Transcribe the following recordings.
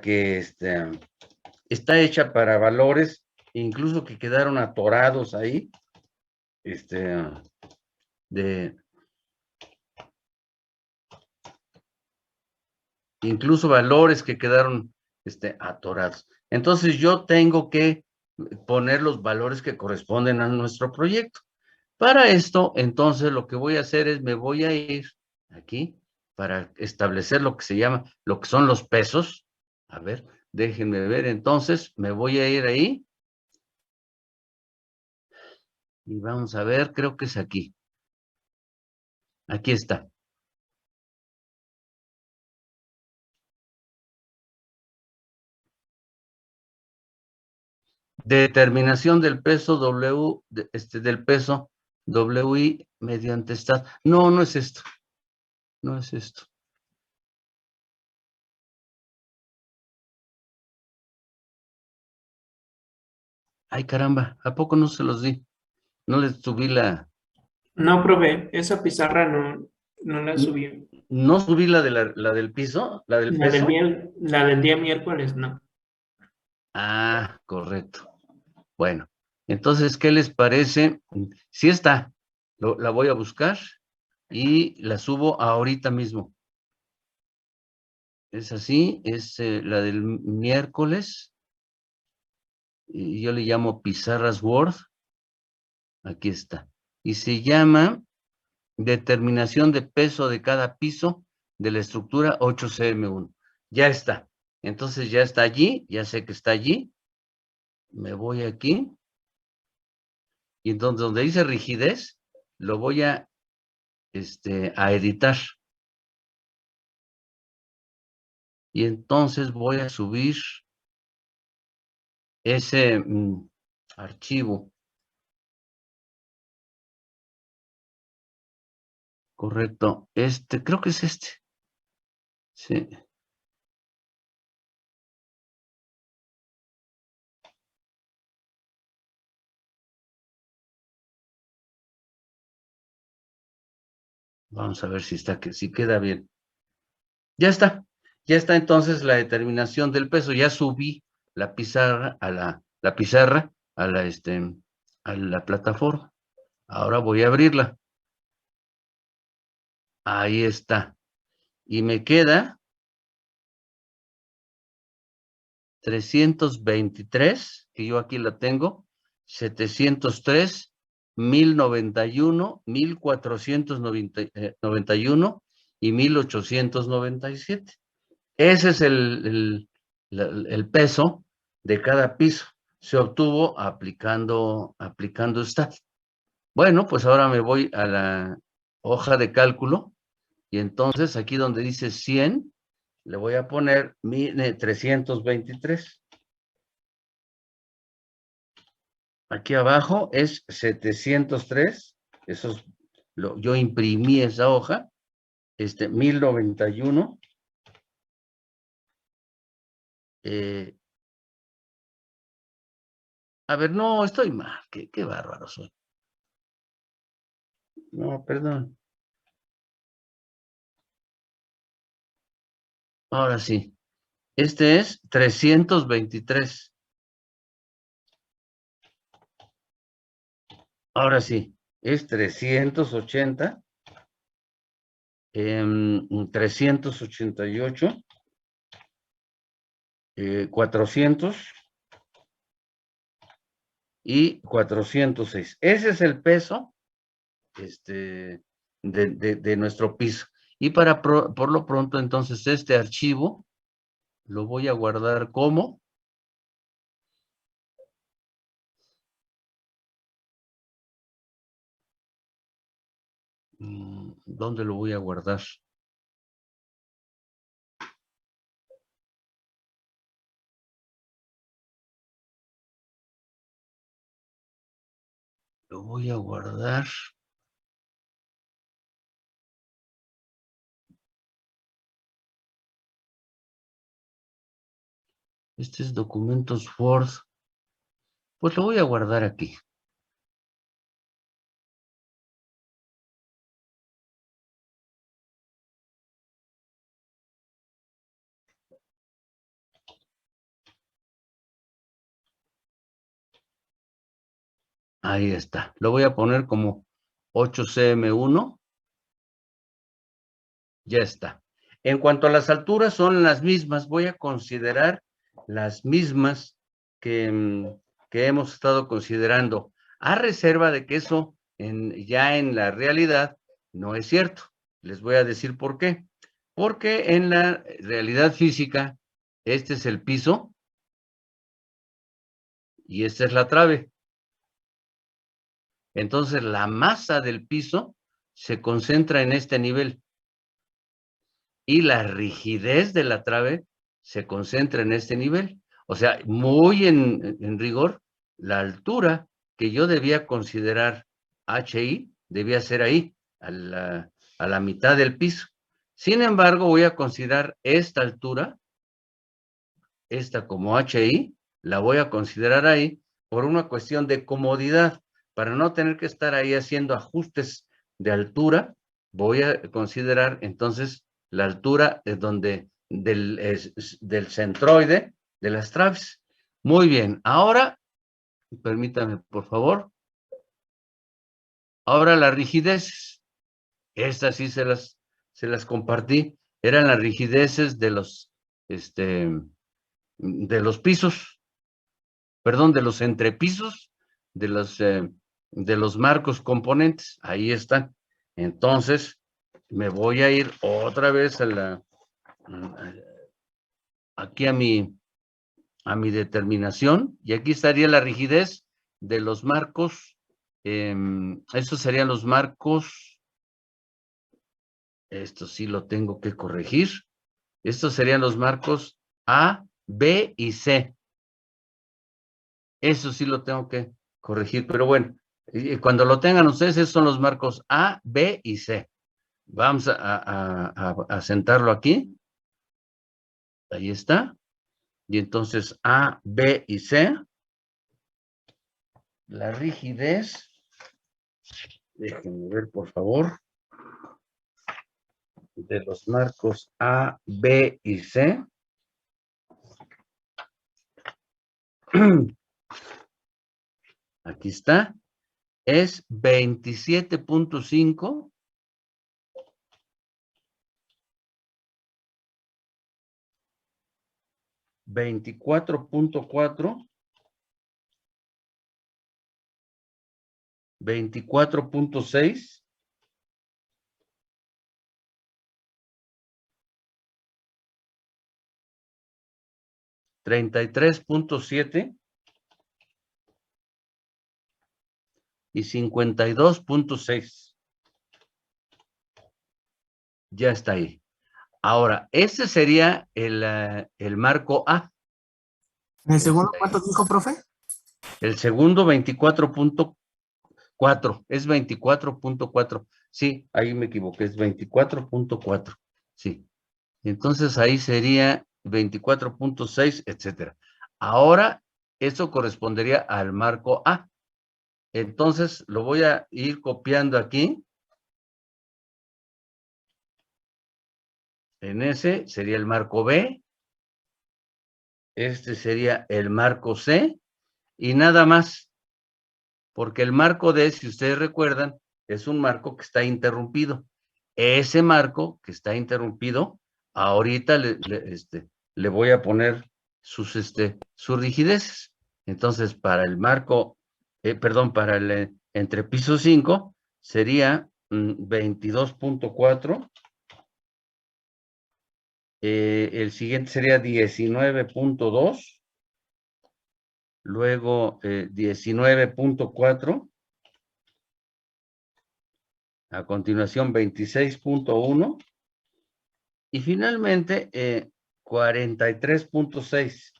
que está hecha para valores, incluso que quedaron atorados ahí, incluso valores que quedaron atorados. Entonces yo tengo que poner los valores que corresponden a nuestro proyecto. Para esto, entonces, lo que voy a hacer es, me voy a ir aquí para establecer lo que se llama, lo que son los pesos. A ver, déjenme ver, entonces, me voy a ir ahí. Y vamos a ver, creo que es aquí. Aquí está. Determinación del peso W, del peso WI mediante esta. No, no es esto. No es esto. Ay, caramba, ¿a poco no se los di? No les subí la... No, profe, esa pizarra no la subí. No subí la del piso, la del peso. La del día miércoles, no. Ah, correcto. Bueno, entonces, ¿qué les parece? Sí está, la voy a buscar y la subo ahorita mismo. Es así, es la del miércoles, y yo le llamo pizarras Word. Aquí está. Y se llama determinación de peso de cada piso de la estructura 8CM1. Ya está. Entonces ya está allí, ya sé que está allí. Me voy aquí. Y entonces donde dice rigidez, lo voy a editar. Y entonces voy a subir ese archivo. Correcto. Creo que es este. Sí. Vamos a ver si queda bien. Ya está. Ya está entonces la determinación del peso. Ya subí la pizarra a la pizarra a la plataforma. Ahora voy a abrirla. Ahí está. Y me queda 323, que yo aquí la tengo, 703, 1091, 1491 y 1897. Ese es el peso de cada piso. Se obtuvo aplicando STAT. Bueno, pues ahora me voy a la hoja de cálculo y entonces aquí donde dice 100, le voy a poner 323. Aquí abajo es 703. Yo imprimí esa hoja. 1091. A ver, no, estoy mal. Qué bárbaro soy. No, perdón. Ahora sí. Este es 323. Ahora sí. Es 380. 388. 400 y 406. Ese es el peso de nuestro piso. Y por lo pronto, entonces, este archivo lo voy a guardar como ¿dónde lo voy a guardar? Lo voy a guardar. Este es documentos Word. Pues lo voy a guardar aquí. Ahí está. Lo voy a poner como 8cm1. Ya está. En cuanto a las alturas, son las mismas. Voy a considerar las mismas que hemos estado considerando, a reserva de que eso ya en la realidad no es cierto. Les voy a decir por qué. Porque en la realidad física, este es el piso y esta es la trave. Entonces, la masa del piso se concentra en este nivel y la rigidez de la trave se concentra en este nivel. O sea, muy en rigor, la altura que yo debía considerar HI debía ser ahí, a la mitad del piso. Sin embargo, voy a considerar esta altura, esta como HI, la voy a considerar ahí por una cuestión de comodidad, para no tener que estar ahí haciendo ajustes de altura. Voy a considerar entonces la altura del centroide de las traves. Muy bien, ahora, permítame por favor, ahora la rigidez, estas sí se las compartí, eran las rigideces de los pisos, perdón, de los entrepisos, de los marcos componentes, ahí están. Entonces, me voy a ir otra vez aquí a mi determinación, y aquí estaría la rigidez de los marcos. Estos serían los marcos, esto sí lo tengo que corregir. Estos serían los marcos A, B y C. Eso sí lo tengo que corregir, pero bueno, cuando lo tengan ustedes, esos son los marcos A, B y C. Vamos a sentarlo aquí. Ahí está. Y entonces A, B y C. La rigidez. Déjenme ver, por favor. De los marcos A, B y C. Aquí está. Es 27.5. 24.4. 24.6. 33.7 y 52.6. Ya está ahí. Ahora, ese sería el marco A. ¿En el segundo cuánto dijo, profe? El segundo 24.4. Es 24.4. Sí, ahí me equivoqué. Es 24.4. Sí. Entonces ahí sería 24.6, etcétera. Ahora, eso correspondería al marco A. Entonces, lo voy a ir copiando aquí. En ese sería el marco B. Este sería el marco C. Y nada más. Porque el marco D, si ustedes recuerdan, es un marco que está interrumpido. Ese marco que está interrumpido, ahorita le voy a poner sus rigideces. Entonces, para el marco, para el entrepiso 5, sería 22.4. El siguiente sería 19.2. Luego 19.4. A continuación 26.1. Y finalmente 43.6.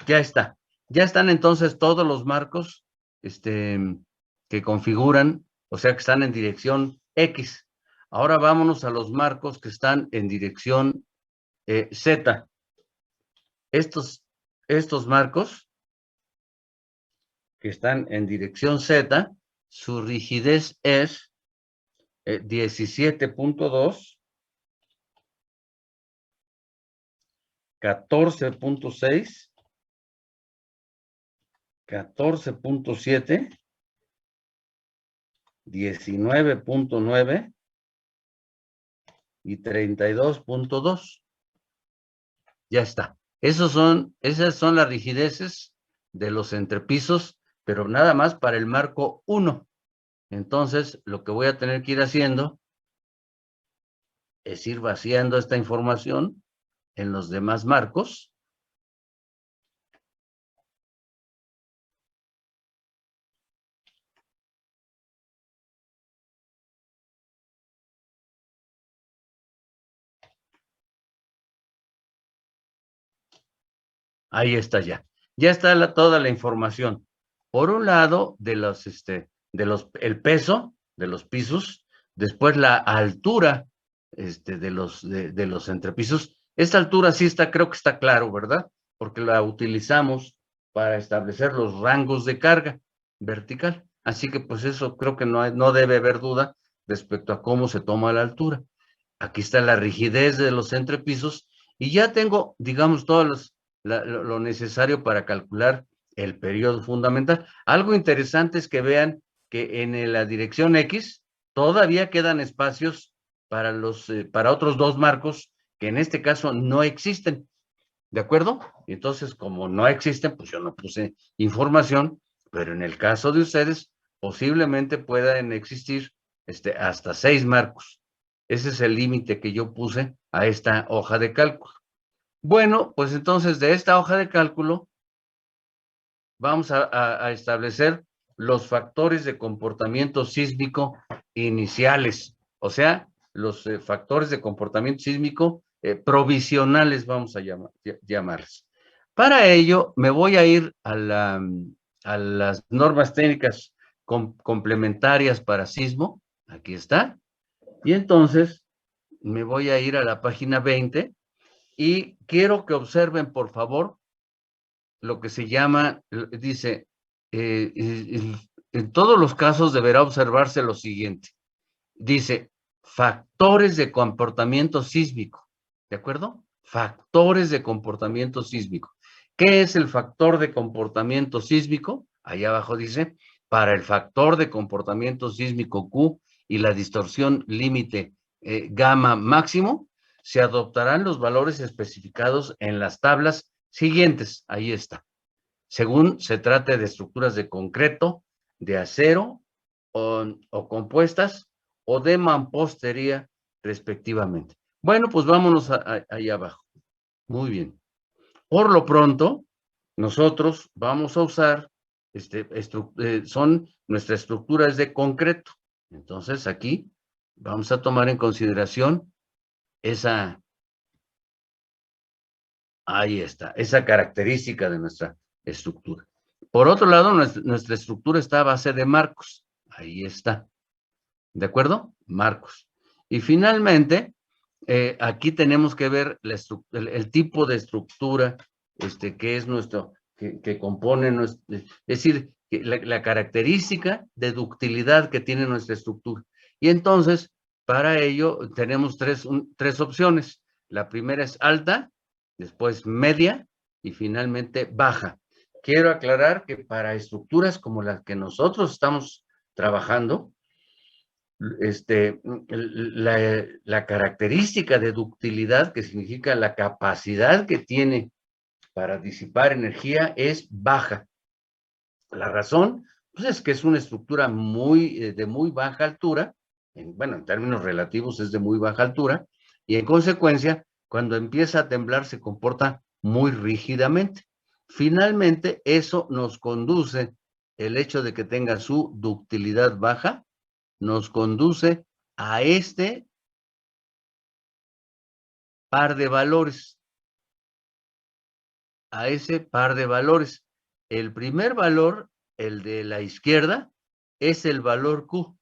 Ya está. Ya están entonces todos los marcos que configuran, o sea que están en dirección X. Ahora vámonos a los marcos que están en dirección Z. Estos marcos que están en dirección Z, su rigidez es 17.2, 14.6, 14.7, 19.9 y 32.2. Ya está. Esas son las rigideces de los entrepisos, pero nada más para el marco 1. Entonces, lo que voy a tener que ir haciendo es ir vaciando esta información en los demás marcos. Ahí está ya. Ya está toda la información. Por un lado, el peso de los pisos, después la altura de los entrepisos. Esta altura sí está, creo que está claro, ¿verdad? Porque la utilizamos para establecer los rangos de carga vertical. Así que pues eso creo que no debe haber duda respecto a cómo se toma la altura. Aquí está la rigidez de los entrepisos y ya tengo, digamos, lo necesario para calcular el periodo fundamental. Algo interesante es que vean que en la dirección X todavía quedan espacios para otros dos marcos que en este caso no existen, ¿de acuerdo? Entonces, como no existen, pues yo no puse información, pero en el caso de ustedes, posiblemente puedan existir hasta 6 marcos. Ese es el límite que yo puse a esta hoja de cálculo. Bueno, pues entonces de esta hoja de cálculo vamos a establecer los factores de comportamiento sísmico iniciales, o sea, los factores de comportamiento sísmico provisionales, vamos a llamarles. Para ello, me voy a ir a las normas técnicas complementarias para sismo, aquí está, y entonces me voy a ir a la página 20 y quiero que observen, por favor, lo que se llama, dice, en todos los casos deberá observarse lo siguiente. Dice, factores de comportamiento sísmico, ¿de acuerdo? Factores de comportamiento sísmico. ¿Qué es el factor de comportamiento sísmico? Allá abajo dice, para el factor de comportamiento sísmico Q y la distorsión límite gamma máximo, se adoptarán los valores especificados en las tablas siguientes. Ahí está. Según se trate de estructuras de concreto, de acero o compuestas o de mampostería respectivamente. Bueno, pues vámonos ahí abajo. Muy bien. Por lo pronto, nosotros vamos a usar, nuestra estructura es de concreto. Entonces aquí vamos a tomar en consideración ahí está, esa característica de nuestra estructura. Por otro lado, nuestra estructura está a base de marcos. Ahí está. ¿De acuerdo? Marcos. Y finalmente, aquí tenemos que ver el tipo de estructura que es que compone es decir, la característica de ductilidad que tiene nuestra estructura. Y entonces, para ello, tenemos tres opciones. La primera es alta, después media y finalmente baja. Quiero aclarar que para estructuras como las que nosotros estamos trabajando, la característica de ductilidad, que significa la capacidad que tiene para disipar energía, es baja. La razón, pues es que es una estructura de muy baja altura, bueno, en términos relativos es de muy baja altura, y en consecuencia, cuando empieza a temblar se comporta muy rígidamente. Finalmente, eso nos conduce, el hecho de que tenga su ductilidad baja, nos conduce a este par de valores, a ese par de valores. El primer valor, el de la izquierda, es el valor Q.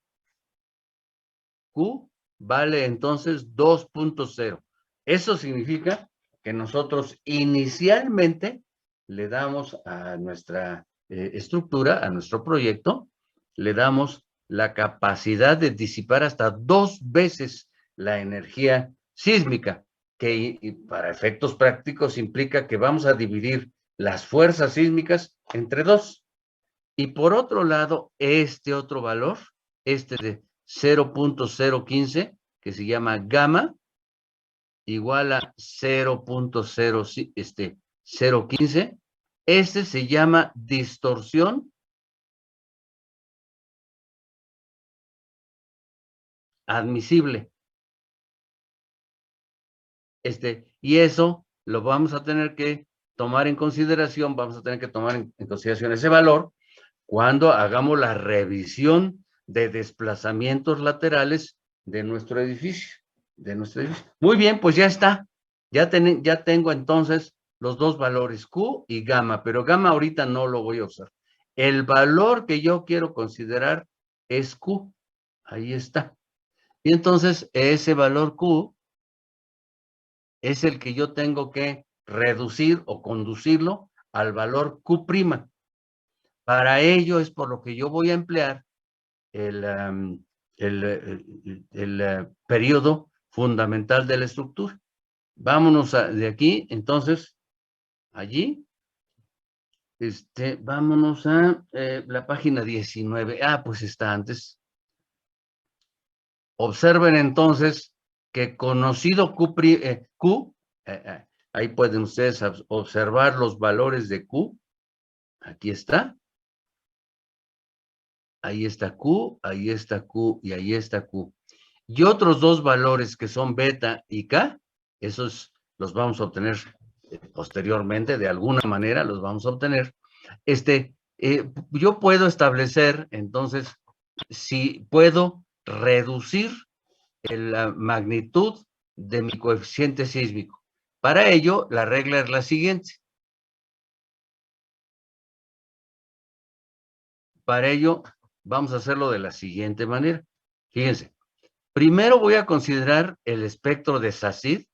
Q vale entonces 2.0. Eso significa que nosotros inicialmente le damos a nuestra estructura, a nuestro proyecto, le damos la capacidad de disipar hasta 2 veces la energía sísmica, que para efectos prácticos implica que vamos a dividir las fuerzas sísmicas entre 2. Y por otro lado, este otro valor, este de 0.015, que se llama gamma, igual a 0.015, este se llama distorsión admisible. Y eso lo vamos a tener que tomar en consideración, vamos a tener que tomar en consideración ese valor cuando hagamos la revisión de desplazamientos laterales de nuestro edificio. Muy bien, pues ya está. Ya tengo entonces los dos valores Q y gamma, pero gamma ahorita no lo voy a usar. El valor que yo quiero considerar es Q. Ahí está. Y entonces ese valor Q es el que yo tengo que reducir o conducirlo al valor Q'. Para ello es por lo que yo voy a emplear el periodo fundamental de la estructura. Vámonos de aquí, entonces, allí. Vámonos a la página 19. Ah, pues está antes. Observen entonces que conocido Q, ahí pueden ustedes observar los valores de Q. Aquí está. Ahí está Q, ahí está Q y ahí está Q. Y otros dos valores que son beta y K, esos los vamos a obtener posteriormente, de alguna manera los vamos a obtener. Yo puedo establecer, entonces, si puedo reducir la magnitud de mi coeficiente sísmico. Para ello, la regla es la siguiente. Para ello, vamos a hacerlo de la siguiente manera. Fíjense, primero voy a considerar el espectro de SACID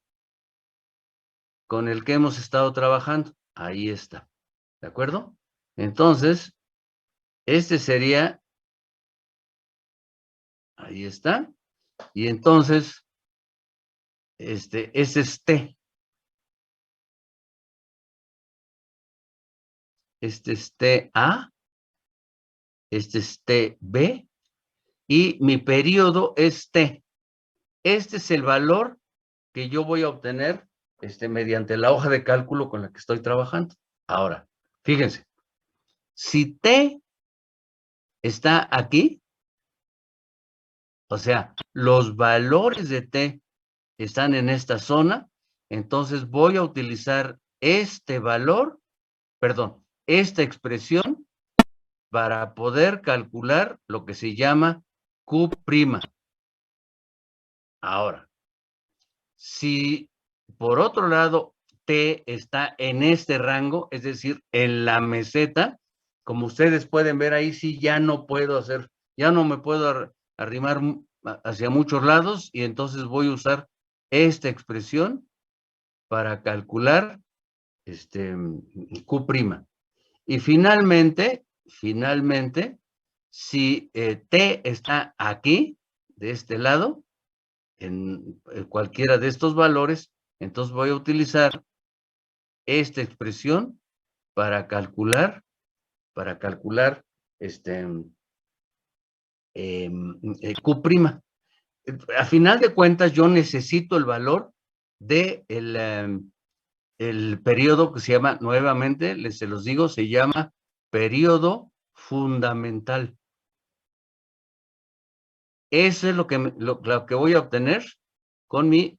con el que hemos estado trabajando. Ahí está. ¿De acuerdo? Entonces, este sería, ahí está. Y entonces, este es T. Este es TA. Este es TB. Y mi periodo es T. Este es el valor que yo voy a obtener mediante la hoja de cálculo con la que estoy trabajando. Ahora, fíjense, si T está aquí, o sea, los valores de T están en esta zona, entonces voy a utilizar este valor, perdón, esta expresión para poder calcular lo que se llama Q'. Ahora, si por otro lado T está en este rango, es decir, en la meseta, como ustedes pueden ver ahí, sí ya no puedo hacer, ya no me puedo arrimar hacia muchos lados y entonces voy a usar esta expresión para calcular Q'. Y finalmente, si T está aquí, de este lado, en cualquiera de estos valores, entonces voy a utilizar esta expresión para calcular Q'. A final de cuentas, yo necesito el valor de el periodo que se llama, nuevamente, se los digo, se llama periodo fundamental. Eso es lo que voy a obtener con mi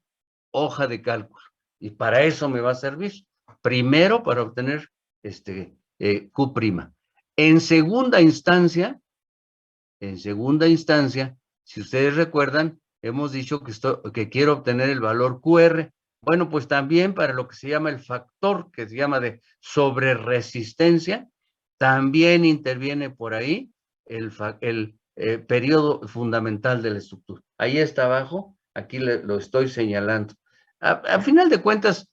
hoja de cálculo. Y para eso me va a servir. Primero, para obtener Q'. En segunda instancia, si ustedes recuerdan, hemos dicho que quiero obtener el valor QR. Bueno, pues también para lo que se llama el factor, que se llama de sobreresistencia, también interviene por ahí el periodo fundamental de la estructura. Ahí está abajo, aquí lo estoy señalando. A final de cuentas,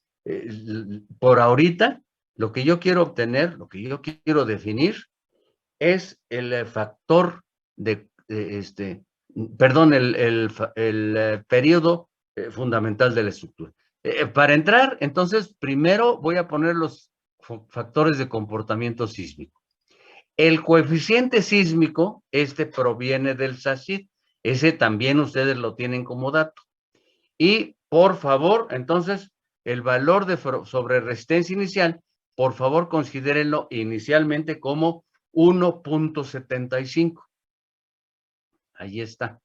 por ahorita, lo que yo quiero obtener, lo que yo quiero definir, es el factor perdón, el periodo fundamental de la estructura. Para entrar, entonces, primero voy a poner los factores de comportamiento sísmico. El coeficiente sísmico, proviene del SACID. Ese también ustedes lo tienen como dato. Y, por favor, entonces, el valor de sobreresistencia inicial, por favor, considérenlo inicialmente como 1.75. Ahí está,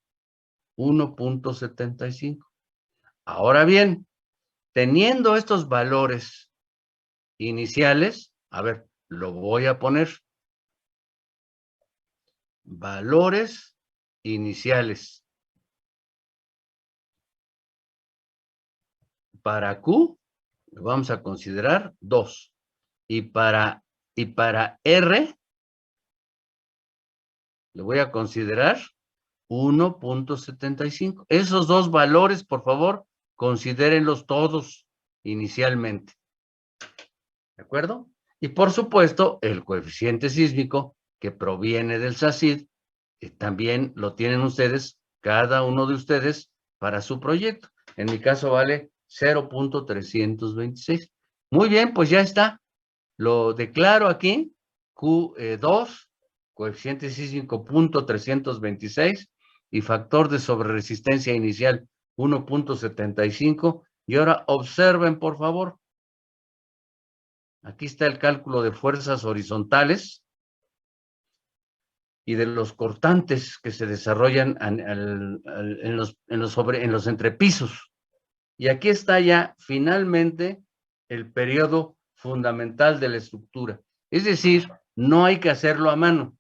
1.75. Ahora bien, teniendo estos valores iniciales, a ver, lo voy a poner. Valores iniciales. Para Q, lo vamos a considerar 2. Y para R, le voy a considerar 1.75. Esos dos valores, por favor, considérenlos todos inicialmente. ¿De acuerdo? Y por supuesto, el coeficiente sísmico que proviene del SACID, también lo tienen ustedes, cada uno de ustedes, para su proyecto. En mi caso vale 0.326. Muy bien, pues ya está. Lo declaro aquí, Q2, coeficiente sísmico 0.326 y factor de sobreresistencia inicial 1.75. Y ahora observen, por favor. Aquí está el cálculo de fuerzas horizontales y de los cortantes que se desarrollan en los entrepisos. Y aquí está ya finalmente el periodo fundamental de la estructura. Es decir, no hay que hacerlo a mano.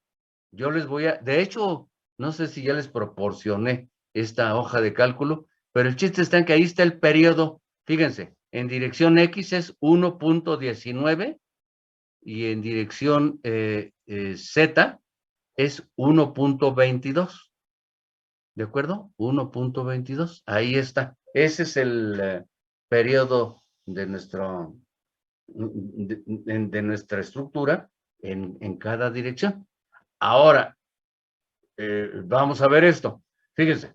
Yo les voy a, de hecho, no sé si ya les proporcioné esta hoja de cálculo, pero el chiste está en que ahí está el periodo. Fíjense, en dirección X es 1.19 y en dirección Z es 1.22. ¿De acuerdo? 1.22. Ahí está. Ese es el periodo de nuestra estructura en cada dirección. Ahora, vamos a ver esto. Fíjense.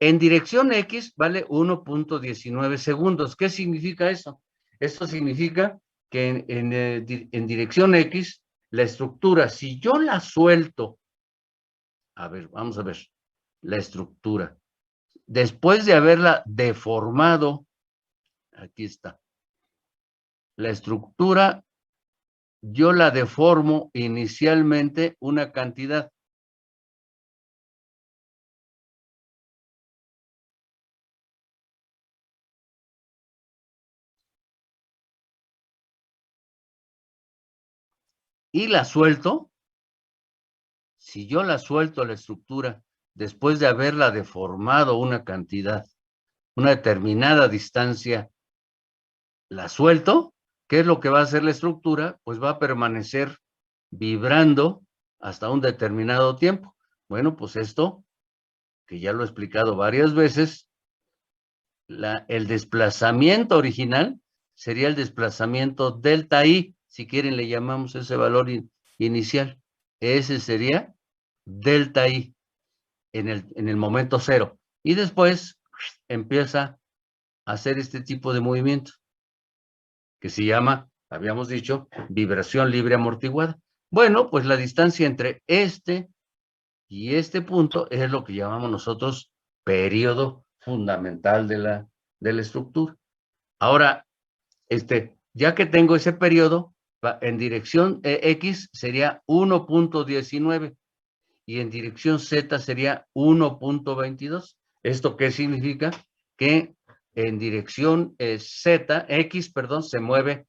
En dirección X vale 1.19 segundos. ¿Qué significa eso? Esto significa que en dirección X, la estructura, si yo la suelto, a ver, vamos a ver, la estructura, después de haberla deformado, aquí está, la estructura, yo la deformo inicialmente una cantidad. Y la suelto, si yo la suelto la estructura después de haberla deformado una cantidad, una determinada distancia, la suelto, ¿qué es lo que va a hacer la estructura? Pues va a permanecer vibrando hasta un determinado tiempo. Bueno, pues esto, que ya lo he explicado varias veces, el desplazamiento original sería el desplazamiento delta I, si quieren le llamamos ese valor inicial. Ese sería delta I en el momento cero. Y después empieza a hacer este tipo de movimiento, que se llama, habíamos dicho, vibración libre amortiguada. Bueno, pues la distancia entre este y este punto es lo que llamamos nosotros periodo fundamental de la estructura. Ahora, ya que tengo ese periodo, en dirección X sería 1.19 y en dirección Z sería 1.22. ¿Esto qué significa? Que en dirección X, se mueve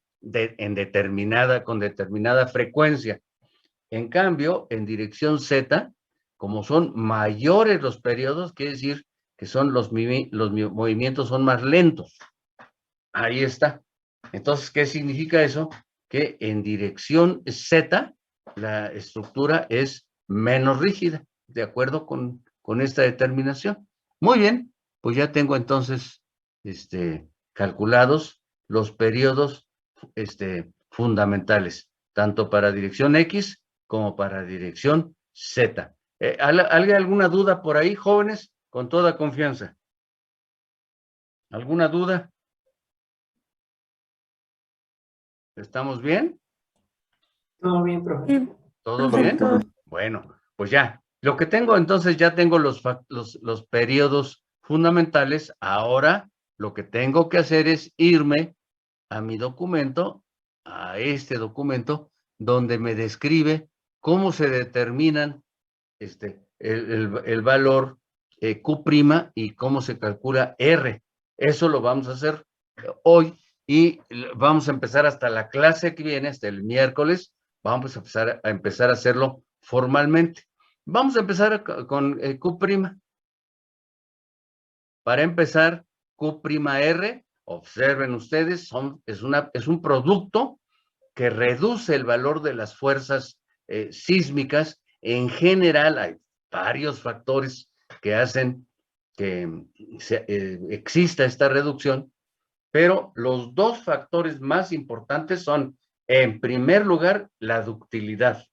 con determinada frecuencia. En cambio, en dirección Z, como son mayores los periodos, quiere decir que los movimientos son más lentos. Ahí está. Entonces, ¿qué significa eso? Que en dirección Z, la estructura es menos rígida, de acuerdo con esta determinación. Muy bien, pues ya tengo entonces calculados los periodos fundamentales, tanto para dirección X como para dirección Z. ¿Alguna duda por ahí, jóvenes? Con toda confianza. ¿Alguna duda? ¿Estamos bien? Todo bien, profe. ¿Todo bien? Perfecto. Bueno, pues ya. Lo que tengo entonces, ya tengo los periodos fundamentales. Ahora lo que tengo que hacer es irme a mi documento, a este documento, donde me describe cómo se determinan el valor Q' y cómo se calcula R. Eso lo vamos a hacer hoy y vamos a empezar hasta la clase que viene, hasta el miércoles, vamos a empezar a hacerlo formalmente. Vamos a empezar con Q'. Para empezar, Q'R, observen ustedes, es un producto que reduce el valor de las fuerzas sísmicas. En general, hay varios factores que hacen que exista esta reducción, pero los dos factores más importantes son, en primer lugar, la ductilidad.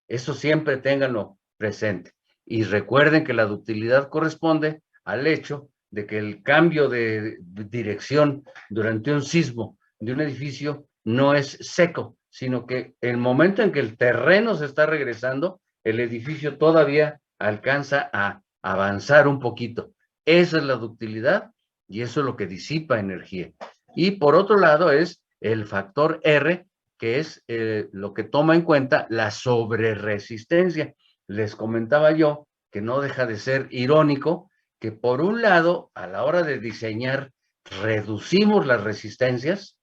Eso siempre ténganlo presente. Y recuerden que la ductilidad corresponde al hecho de que el cambio de dirección durante un sismo de un edificio no es seco, sino que el momento en que el terreno se está regresando, el edificio todavía alcanza a avanzar un poquito. Esa es la ductilidad y eso es lo que disipa energía. Y por otro lado es el factor R, que es lo que toma en cuenta la sobreresistencia. Les comentaba yo que no deja de ser irónico que por un lado, a la hora de diseñar, reducimos las resistencias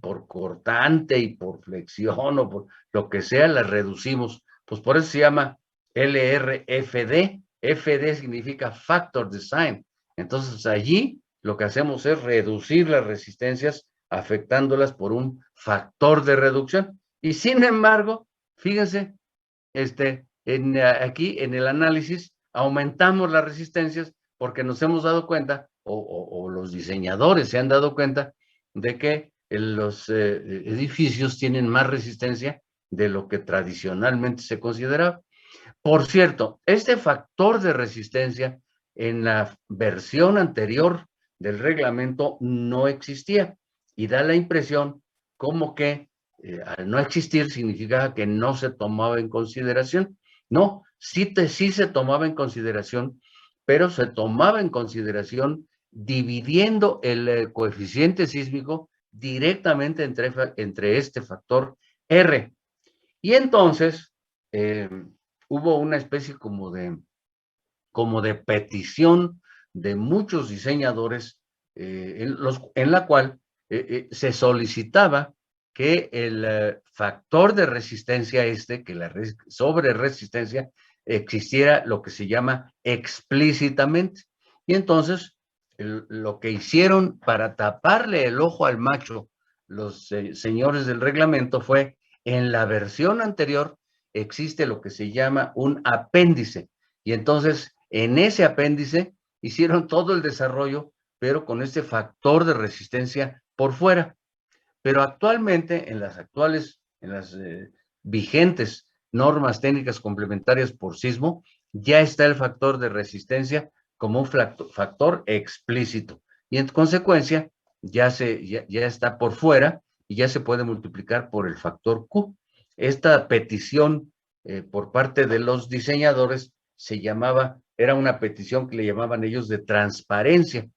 por cortante y por flexión o por lo que sea, las reducimos. Pues por eso se llama LRFD. FD significa Factor Design. Entonces allí lo que hacemos es reducir las resistencias afectándolas por un factor de reducción. Y sin embargo, fíjense, aquí en el análisis aumentamos las resistencias porque nos hemos dado cuenta, o los diseñadores se han dado cuenta, de que los edificios tienen más resistencia de lo que tradicionalmente se consideraba. Por cierto, este factor de resistencia en la versión anterior del reglamento no existía y da la impresión como que al no existir significaba que no se tomaba en consideración. No, sí se tomaba en consideración, pero se tomaba en consideración dividiendo el coeficiente sísmico directamente entre este factor R. Y entonces hubo una especie como de petición de muchos diseñadores en la cual se solicitaba que el factor de resistencia que la sobreresistencia, existiera lo que se llama explícitamente. Y entonces, lo que hicieron para taparle el ojo al macho los señores del reglamento fue, en la versión anterior, existe lo que se llama un apéndice. Y entonces, en ese apéndice, hicieron todo el desarrollo, pero con este factor de resistencia por fuera. Pero actualmente, en las vigentes normas técnicas complementarias por sismo, ya está el factor de resistencia como un factor explícito. Y en consecuencia, ya está por fuera y ya se puede multiplicar por el factor Q. Esta petición por parte de los diseñadores era una petición que le llamaban ellos de transparencia.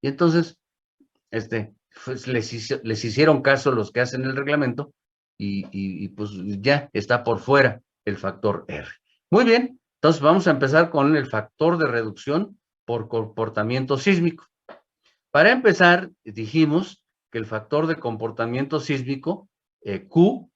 Y entonces, pues les hicieron caso los que hacen el reglamento y pues ya está por fuera el factor R. Muy bien, entonces vamos a empezar con el factor de reducción por comportamiento sísmico. Para empezar, dijimos que el factor de comportamiento sísmico, Q,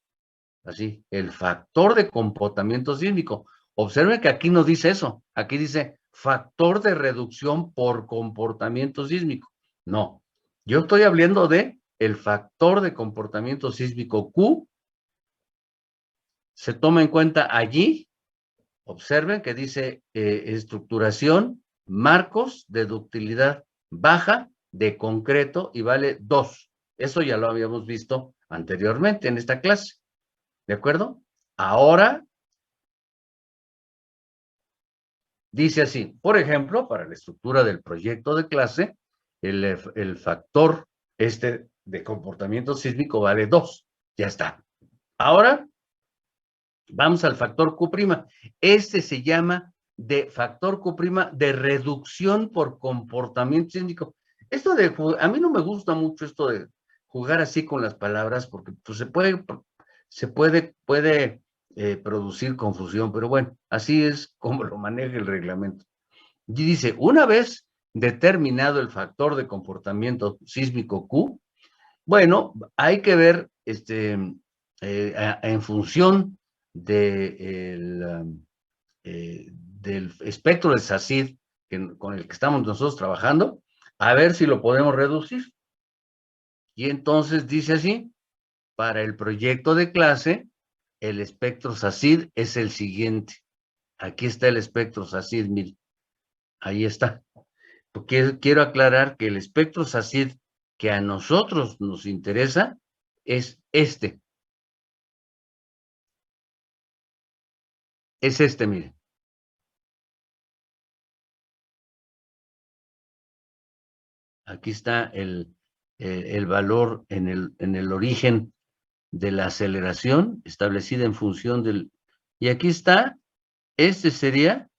así, el factor de comportamiento sísmico. Observen que aquí no dice eso, aquí dice factor de reducción por comportamiento sísmico. No, yo estoy hablando de el factor de comportamiento sísmico Q. Se toma en cuenta allí, observen que dice estructuración, marcos de ductilidad baja de concreto y vale 2. Eso ya lo habíamos visto anteriormente en esta clase. ¿De acuerdo? Ahora, dice así, por ejemplo, para la estructura del proyecto de clase, el factor de comportamiento sísmico vale 2. Ya está. Ahora, Vamos al factor Q'. Este se llama de factor Q' de reducción por comportamiento sísmico. Esto a mí no me gusta mucho esto de jugar así con las palabras, porque pues, puede producir confusión, pero bueno, así es como lo maneja el reglamento. Y dice, una vez determinado el factor de comportamiento sísmico Q, bueno, hay que ver en función del espectro de SACID con el que estamos nosotros trabajando, a ver si lo podemos reducir. Y entonces dice así, para el proyecto de clase, el espectro SACID es el siguiente. Aquí está el espectro SACID 1000. Ahí está. Porque quiero aclarar que el espectro SACID que a nosotros nos interesa es este. Es este, miren. Aquí está el valor en el origen de la aceleración establecida en función del... Y aquí está, este sería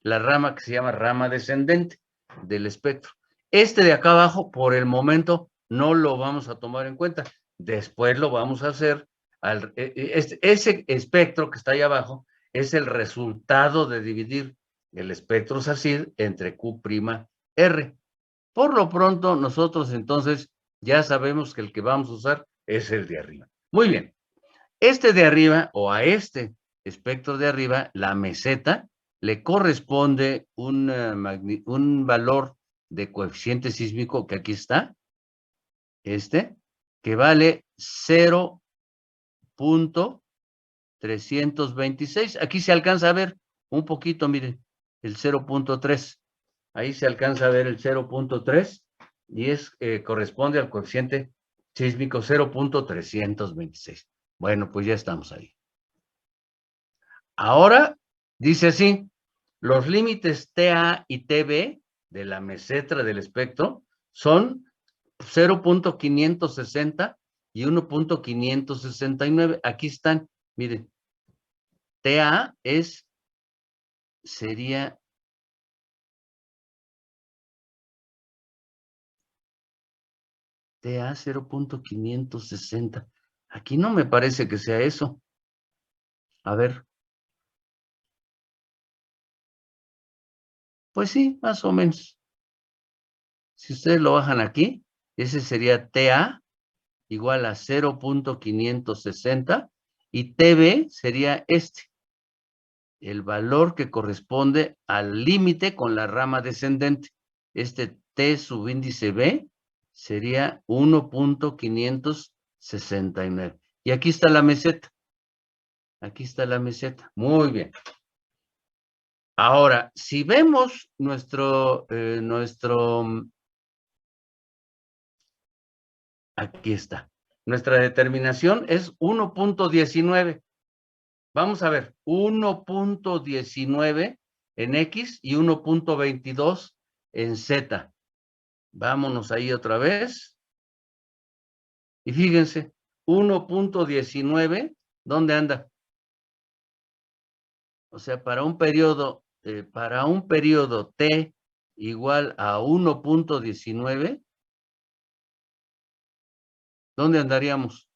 la rama que se llama rama descendente del espectro. Este de acá abajo, por el momento, no lo vamos a tomar en cuenta. Después lo vamos a hacer. Ese espectro que está ahí abajo es el resultado de dividir el espectro SACID entre Q'(R). Por lo pronto, nosotros entonces ya sabemos que el que vamos a usar es el de arriba. Muy bien. Este de arriba, o a este espectro de arriba, la meseta, le corresponde un valor de coeficiente sísmico que aquí está, que vale 0.326. Aquí se alcanza a ver un poquito, miren, el 0.3. Ahí se alcanza a ver el 0.3 y corresponde al coeficiente sísmico 0.326. Bueno, pues ya estamos ahí. Ahora, dice así, los límites TA y TB de la meseta del espectro son 0.560 y 1.569. Aquí están, miren, TA sería... TA 0.560. Aquí no me parece que sea eso. A ver. Pues sí, más o menos. Si ustedes lo bajan aquí, ese sería TA igual a 0.560 y TB sería el valor que corresponde al límite con la rama descendente. Este T subíndice B sería 1.569. Y aquí está la meseta. Aquí está la meseta. Muy bien. Ahora, si vemos aquí está. Nuestra determinación es 1.19. Vamos a ver, 1.19 en X y 1.22 en Z. Vámonos ahí otra vez. Y fíjense, 1.19, ¿dónde anda? O sea, para un periodo T igual a 1.19, ¿dónde andaríamos?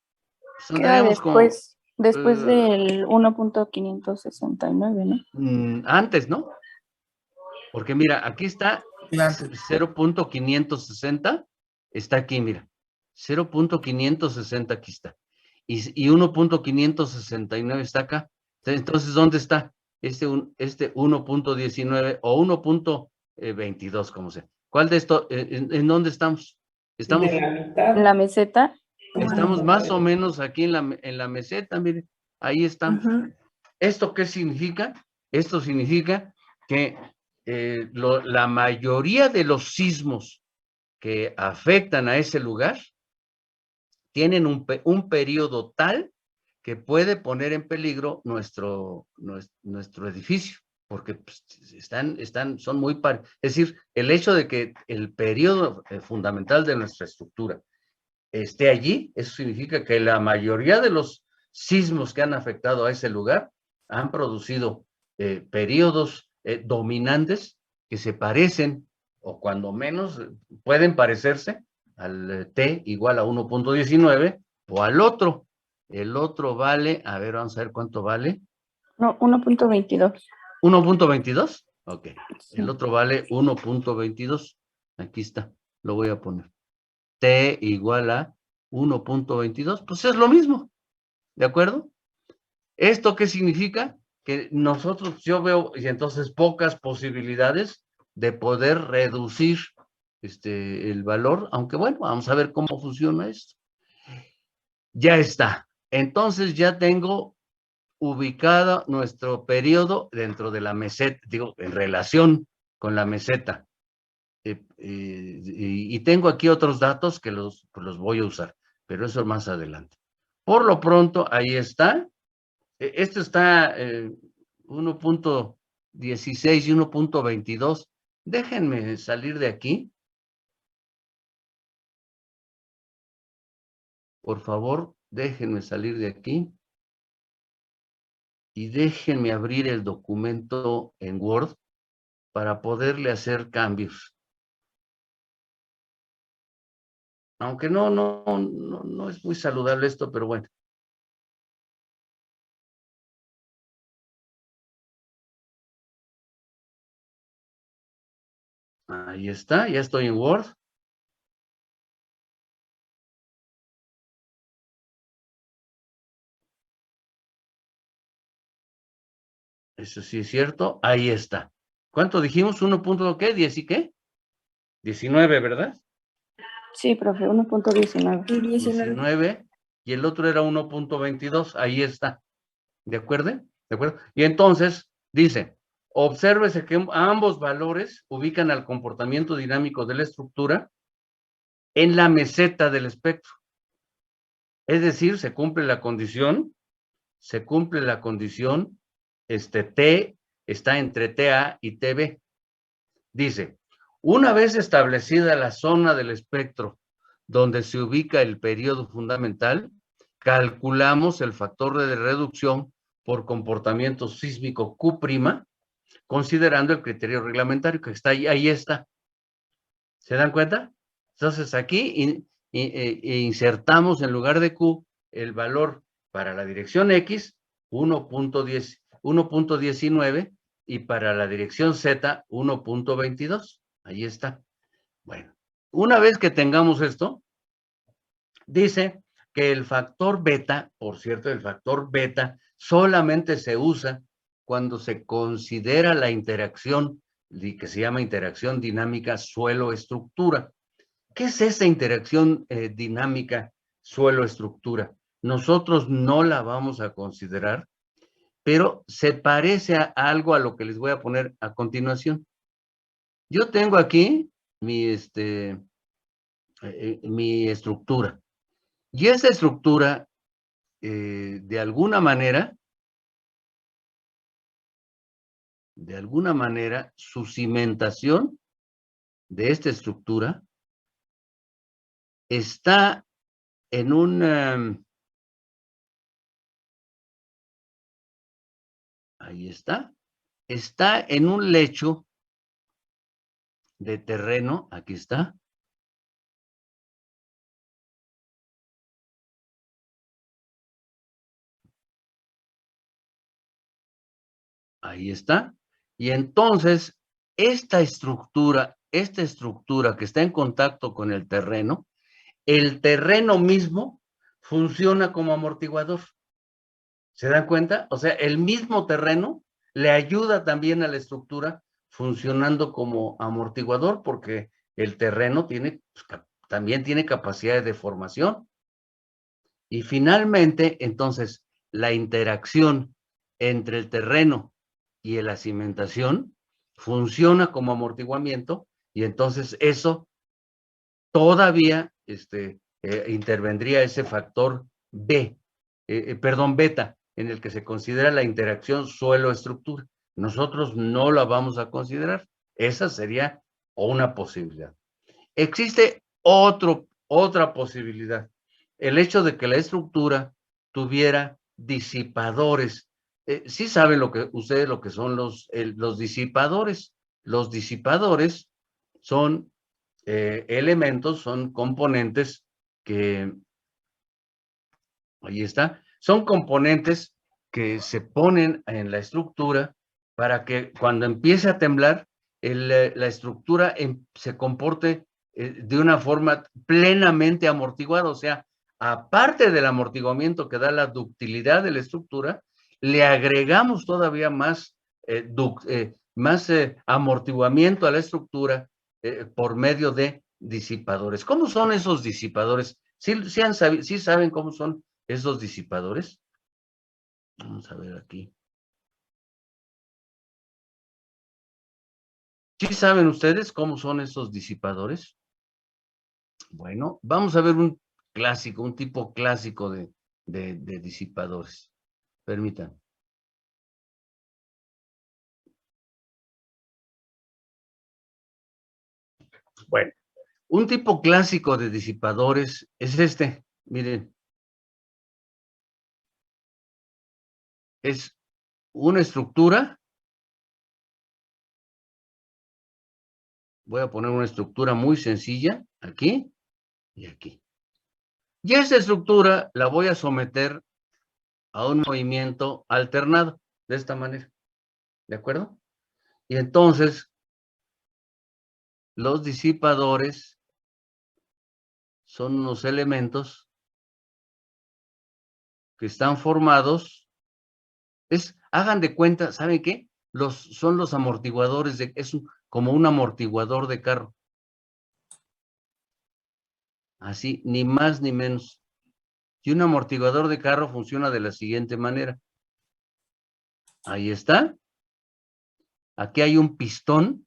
Pues Queda andaríamos después del 1.569, ¿no? Antes, ¿no? Porque mira, aquí está 0.560, está aquí, mira. 0.560 aquí está. Y 1.569 está acá. Entonces, ¿dónde está? Este 1.19 o 1.22, como sea. ¿Cuál de esto? ¿En dónde estamos? Estamos de la mitad. La meseta. Estamos más o menos aquí en la meseta, miren. Ahí estamos. ¿Esto qué significa? Esto significa que la mayoría de los sismos que afectan a ese lugar tienen un periodo tal que puede poner en peligro nuestro edificio, porque pues, son muy parecidos. Es decir, el hecho de que el periodo fundamental de nuestra estructura esté allí, eso significa que la mayoría de los sismos que han afectado a ese lugar han producido periodos dominantes que se parecen, o cuando menos pueden parecerse al T igual a 1.19 o al otro. El otro vale, a ver, vamos a ver cuánto vale. No, 1.22. 1.22, ok. Sí. El otro vale 1.22. Aquí está, lo voy a poner. T igual a 1.22, pues es lo mismo, ¿de acuerdo? ¿Esto qué significa? Que nosotros, yo veo, y entonces pocas posibilidades de poder reducir el valor, aunque bueno, vamos a ver cómo funciona esto. Ya está. Entonces ya tengo ubicado nuestro periodo dentro de la meseta, digo, en relación con la meseta. Y tengo aquí otros datos que los voy a usar, pero eso más adelante. Por lo pronto, ahí está. Esto está 1.16 y 1.22. Déjenme salir de aquí. Por favor, déjenme salir de aquí. Y déjenme abrir el documento en Word para poderle hacer cambios. Aunque no es muy saludable esto, pero bueno. Ahí está, ya estoy en Word. Eso sí es cierto, ahí está. ¿Cuánto dijimos? ¿1.qué? ¿10 y qué? 19, ¿verdad? Sí, profe, 1.19. 19, y el otro era 1.22, ahí está. ¿De acuerdo? ¿De acuerdo? Y entonces dice, obsérvese que ambos valores ubican al comportamiento dinámico de la estructura en la meseta del espectro. Es decir, se cumple la condición, T está entre TA y TB. Dice, una vez establecida la zona del espectro donde se ubica el periodo fundamental, calculamos el factor de reducción por comportamiento sísmico Q', considerando el criterio reglamentario que está ahí está. ¿Se dan cuenta? Entonces aquí insertamos en lugar de Q el valor para la dirección X 1.19 y para la dirección Z 1.22. Ahí está. Bueno, una vez que tengamos esto, dice que el factor beta, por cierto, el factor beta solamente se usa cuando se considera la interacción que se llama interacción dinámica suelo-estructura. ¿Qué es esa interacción dinámica suelo-estructura? Nosotros no la vamos a considerar, pero se parece a algo a lo que les voy a poner a continuación. Yo tengo aquí mi estructura. Y esa estructura, de alguna manera, su cimentación de esta estructura está en ahí está en un lecho de terreno, aquí está. Ahí está. Y entonces, esta estructura que está en contacto con el terreno mismo funciona como amortiguador. ¿Se dan cuenta? O sea, el mismo terreno le ayuda también a la estructura funcionando como amortiguador porque el terreno también tiene capacidad de deformación. Y finalmente, entonces, la interacción entre el terreno y la cimentación funciona como amortiguamiento y entonces eso todavía intervendría ese factor beta, en el que se considera la interacción suelo-estructura. Nosotros no la vamos a considerar. Esa sería una posibilidad. Existe otra posibilidad. El hecho de que la estructura tuviera disipadores sí saben ustedes lo que son los disipadores. Los disipadores son elementos, son componentes que, ahí está, son componentes que se ponen en la estructura para que cuando empiece a temblar, la estructura se comporte de una forma plenamente amortiguada, o sea, aparte del amortiguamiento que da la ductilidad de la estructura, le agregamos todavía más, amortiguamiento a la estructura por medio de disipadores. ¿Cómo son esos disipadores? ¿Sí saben cómo son esos disipadores? Vamos a ver aquí. ¿Sí saben ustedes cómo son esos disipadores? Bueno, vamos a ver un clásico, un tipo clásico de disipadores. Permítanme. Bueno, un tipo clásico de disipadores es este. Miren. Es una estructura. Voy a poner una estructura muy sencilla aquí y aquí. Y esta estructura la voy a someter a un movimiento alternado, de esta manera. ¿De acuerdo? Y entonces, los disipadores son unos elementos que están formados. Hagan de cuenta, ¿saben qué? Son los amortiguadores, como un amortiguador de carro. Así, ni más ni menos. Y un amortiguador de carro funciona de la siguiente manera. Ahí está. Aquí hay un pistón.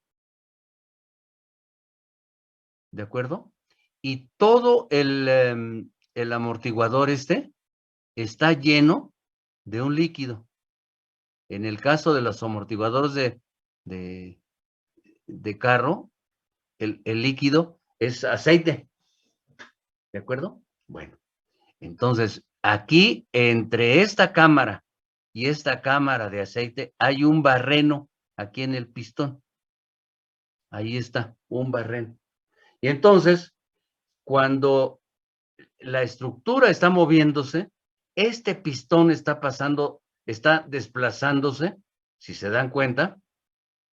¿De acuerdo? Y todo el amortiguador está lleno de un líquido. En el caso de los amortiguadores de carro, el líquido es aceite. ¿De acuerdo? Bueno, entonces aquí entre esta cámara y esta cámara de aceite hay un barreno aquí en el pistón. Ahí está, un barreno. Y entonces, cuando la estructura está moviéndose, este pistón está desplazándose, si se dan cuenta,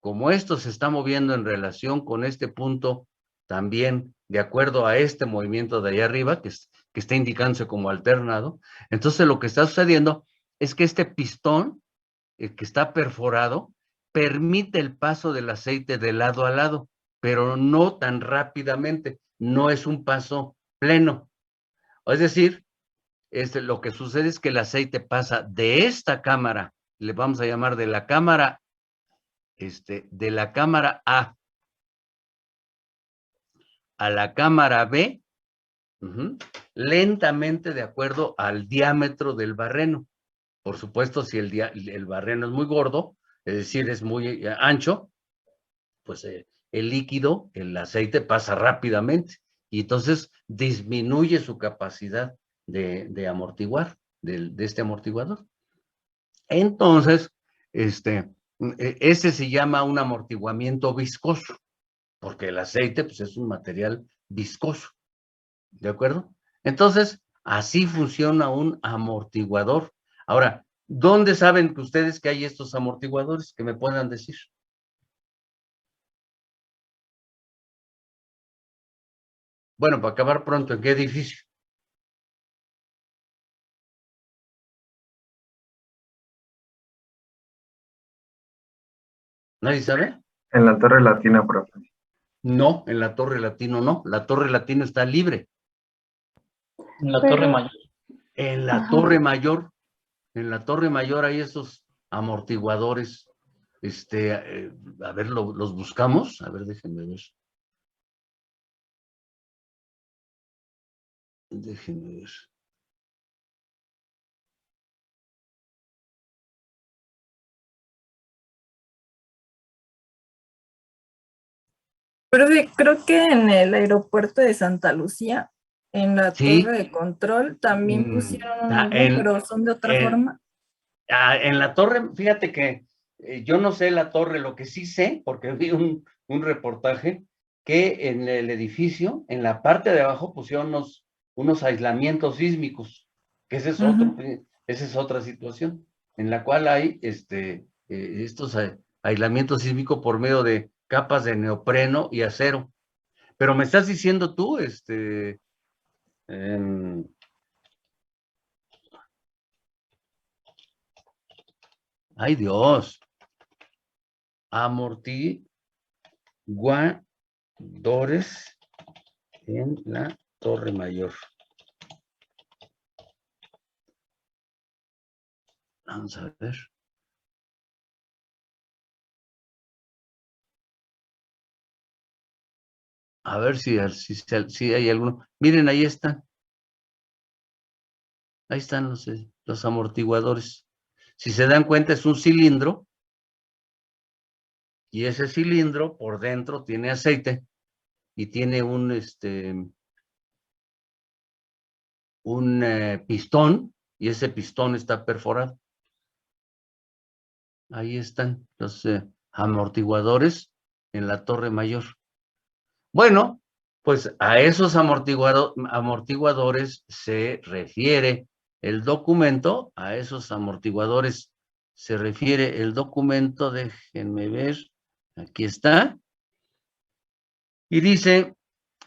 como esto se está moviendo en relación con este punto, también de acuerdo a este movimiento de allá arriba, que está indicándose como alternado, entonces lo que está sucediendo es que este pistón, que está perforado, permite el paso del aceite de lado a lado, pero no tan rápidamente, no es un paso pleno. Es decir, lo que sucede es que el aceite pasa de esta cámara, le vamos a llamar de la cámara A la cámara B, lentamente de acuerdo al diámetro del barreno. Por supuesto, si el barreno es muy gordo, es decir, es muy ancho, pues el líquido, el aceite pasa rápidamente y entonces disminuye su capacidad de amortiguar, de este amortiguador. Entonces, ese se llama un amortiguamiento viscoso, porque el aceite pues, es un material viscoso, ¿de acuerdo? Entonces, así funciona un amortiguador. Ahora, ¿dónde saben que ustedes que hay estos amortiguadores? Que me puedan decir. Bueno, para acabar pronto, ¿en qué edificio? ¿Nadie sabe? En la Torre Latina, profe. No, en la Torre Latino no. La Torre Latino está libre. En la Torre Mayor. En la Ajá. Torre Mayor. En la Torre Mayor hay esos amortiguadores. A ver, los buscamos. A ver, déjenme ver. Déjenme ver. Profe, creo que en el aeropuerto de Santa Lucía, en la Sí. torre de control, también pusieron uno, pero son de otra en- forma. En la torre, fíjate que yo no sé la torre, lo que sí sé, porque vi un reportaje, que en el edificio, en la parte de abajo, pusieron unos aislamientos sísmicos, que ese es esa es otra situación, en la cual hay estos aislamientos sísmicos por medio de capas de neopreno y acero. Pero me estás diciendo tú, ay Dios, amortiguadores en la Torre Mayor. Vamos a ver. A ver si hay alguno. Miren, ahí están. Ahí están los amortiguadores. Si se dan cuenta, es un cilindro. Y ese cilindro por dentro tiene aceite. Y tiene un pistón. Y ese pistón está perforado. Ahí están los amortiguadores en la Torre Mayor. Bueno, pues a esos amortiguadores se refiere el documento, a esos amortiguadores se refiere el documento, déjenme ver, aquí está, y dice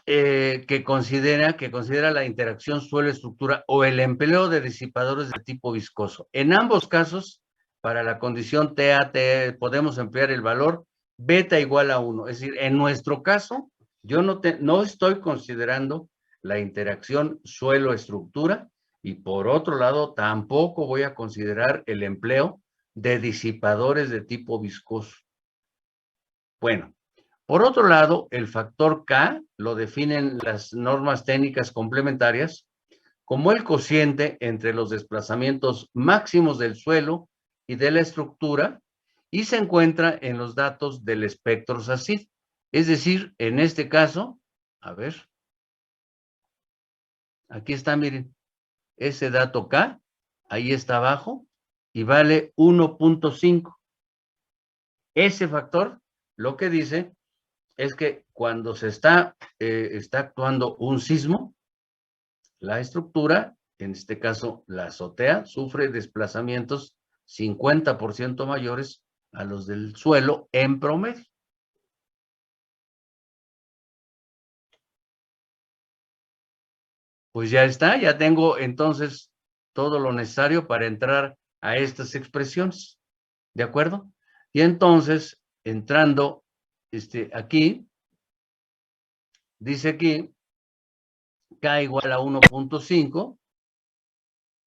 que considera la interacción suelo-estructura o el empleo de disipadores de tipo viscoso. En ambos casos, para la condición TA, podemos emplear el valor beta igual a 1, es decir, en nuestro caso, yo no estoy considerando la interacción suelo-estructura y por otro lado, tampoco voy a considerar el empleo de disipadores de tipo viscoso. Bueno, por otro lado, el factor K lo definen las normas técnicas complementarias como el cociente entre los desplazamientos máximos del suelo y de la estructura y se encuentra en los datos del espectro SACID. Es decir, en este caso, a ver, aquí está, miren, ese dato K, ahí está abajo y vale 1.5. Ese factor lo que dice es que cuando se está actuando un sismo, la estructura, en este caso la azotea, sufre desplazamientos 50% mayores a los del suelo en promedio. Pues ya está, ya tengo entonces todo lo necesario para entrar a estas expresiones, ¿de acuerdo? Y entonces, entrando aquí, dice aquí, K igual a 1.5.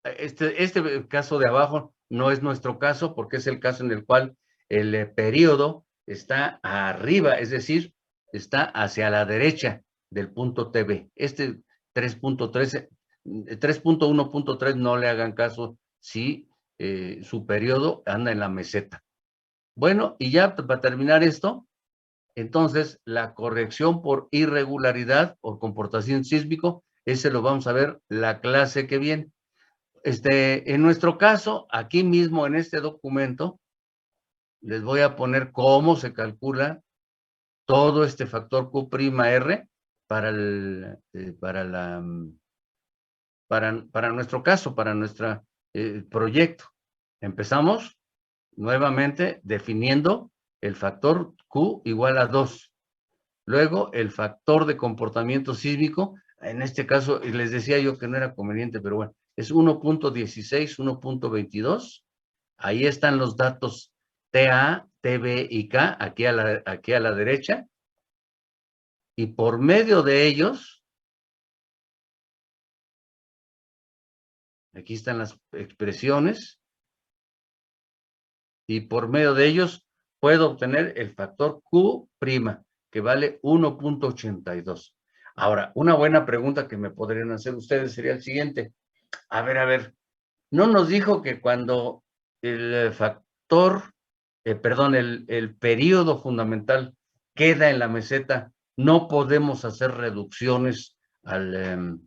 Este caso de abajo no es nuestro caso porque es el caso en el cual el periodo está arriba, es decir, está hacia la derecha del punto TB. Este 3.1.3 no le hagan caso si su periodo anda en la meseta. Bueno, y ya para terminar esto, entonces la corrección por irregularidad o comportación sísmico, ese lo vamos a ver la clase que viene. En nuestro caso, aquí mismo en este documento, les voy a poner cómo se calcula todo este factor Q'(R) para nuestro caso, para nuestro proyecto. Empezamos nuevamente definiendo el factor Q igual a 2. Luego, el factor de comportamiento sísmico, en este caso, les decía yo que no era conveniente, pero bueno, es 1.16, 1.22. Ahí están los datos TA, TB y K, aquí a la derecha. Y por medio de ellos, aquí están las expresiones, y por medio de ellos puedo obtener el factor Q', que vale 1.82. Ahora, una buena pregunta que me podrían hacer ustedes sería el siguiente. A ver, ¿no nos dijo que cuando el factor, el periodo fundamental queda en la meseta, no podemos hacer reducciones al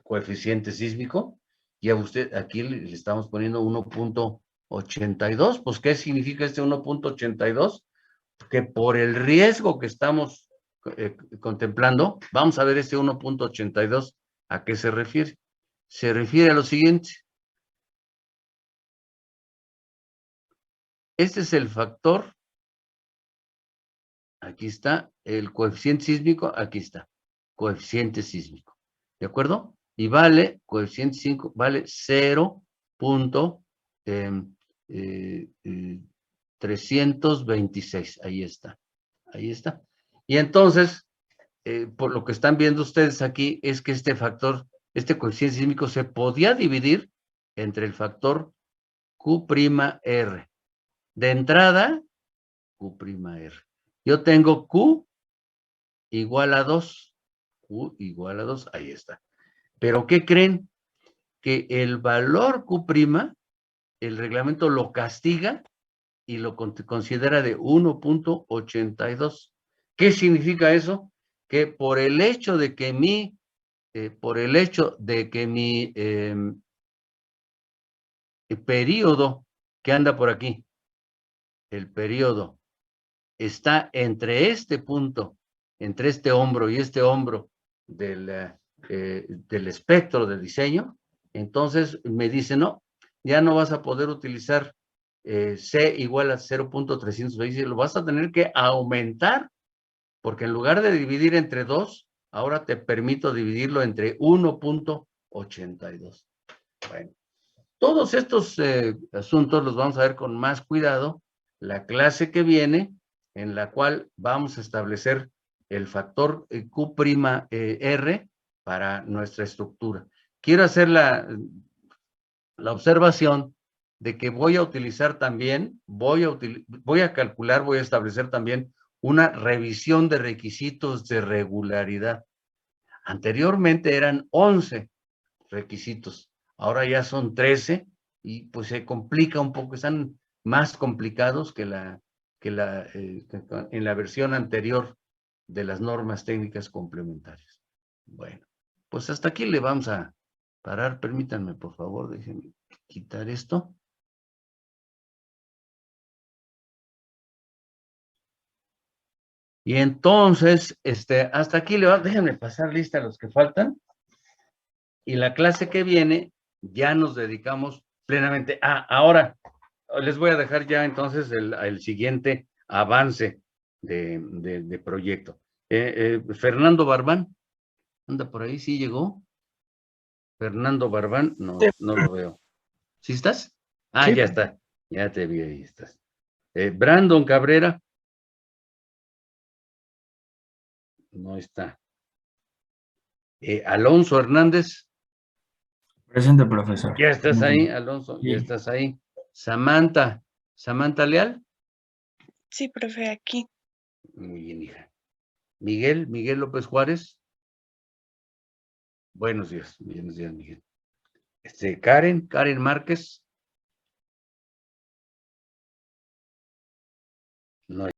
coeficiente sísmico? Y a usted, aquí le estamos poniendo 1.82. Pues, ¿qué significa este 1.82? Que por el riesgo que estamos contemplando, vamos a ver este 1.82, ¿a qué se refiere? Se refiere a lo siguiente. Este es el factor, aquí está, el coeficiente sísmico, aquí está, coeficiente sísmico, ¿de acuerdo? Y vale, coeficiente 5, vale 0.326, ahí está, ahí está. Y entonces, por lo que están viendo ustedes aquí, es que este factor, este coeficiente sísmico se podía dividir entre el factor Q'(R). De entrada, Q'(R). Yo tengo Q igual a 2. Q igual a 2, ahí está. Pero ¿qué creen? Que el valor Q', el reglamento lo castiga y lo considera de 1.82. ¿Qué significa eso? Que por el hecho de que mi periodo que anda por aquí, el periodo está entre este punto, entre este hombro y este hombro del espectro de diseño, entonces me dice, no, ya no vas a poder utilizar C igual a 0.326, lo vas a tener que aumentar, porque en lugar de dividir entre 2, ahora te permito dividirlo entre 1.82. Bueno, todos estos asuntos los vamos a ver con más cuidado la clase que viene, en la cual vamos a establecer el factor Q'(R) para nuestra estructura. Quiero hacer la observación de que voy a utilizar también, voy a calcular, voy a establecer también una revisión de requisitos de regularidad. Anteriormente eran 11 requisitos, ahora ya son 13 y pues se complica un poco, están más complicados que en la versión anterior de las normas técnicas complementarias. Bueno, pues hasta aquí le vamos a parar. Permítanme, por favor, déjenme quitar esto. Y entonces, hasta aquí déjenme pasar lista a los que faltan. Y la clase que viene ya nos dedicamos plenamente. Ahora les voy a dejar ya entonces el siguiente avance de proyecto. Fernando Barbán, anda por ahí, ¿sí llegó? Fernando Barbán, no, no lo veo. ¿Sí estás? Sí. Ya está, ya te vi, ahí estás. Brandon Cabrera, no está. Alonso Hernández. Presente, profesor. Ya estás ahí, Alonso, ya estás ahí. Samantha Leal. Sí, profe, aquí. Muy bien, hija. Miguel López Juárez. Buenos días, Miguel. Karen Márquez. No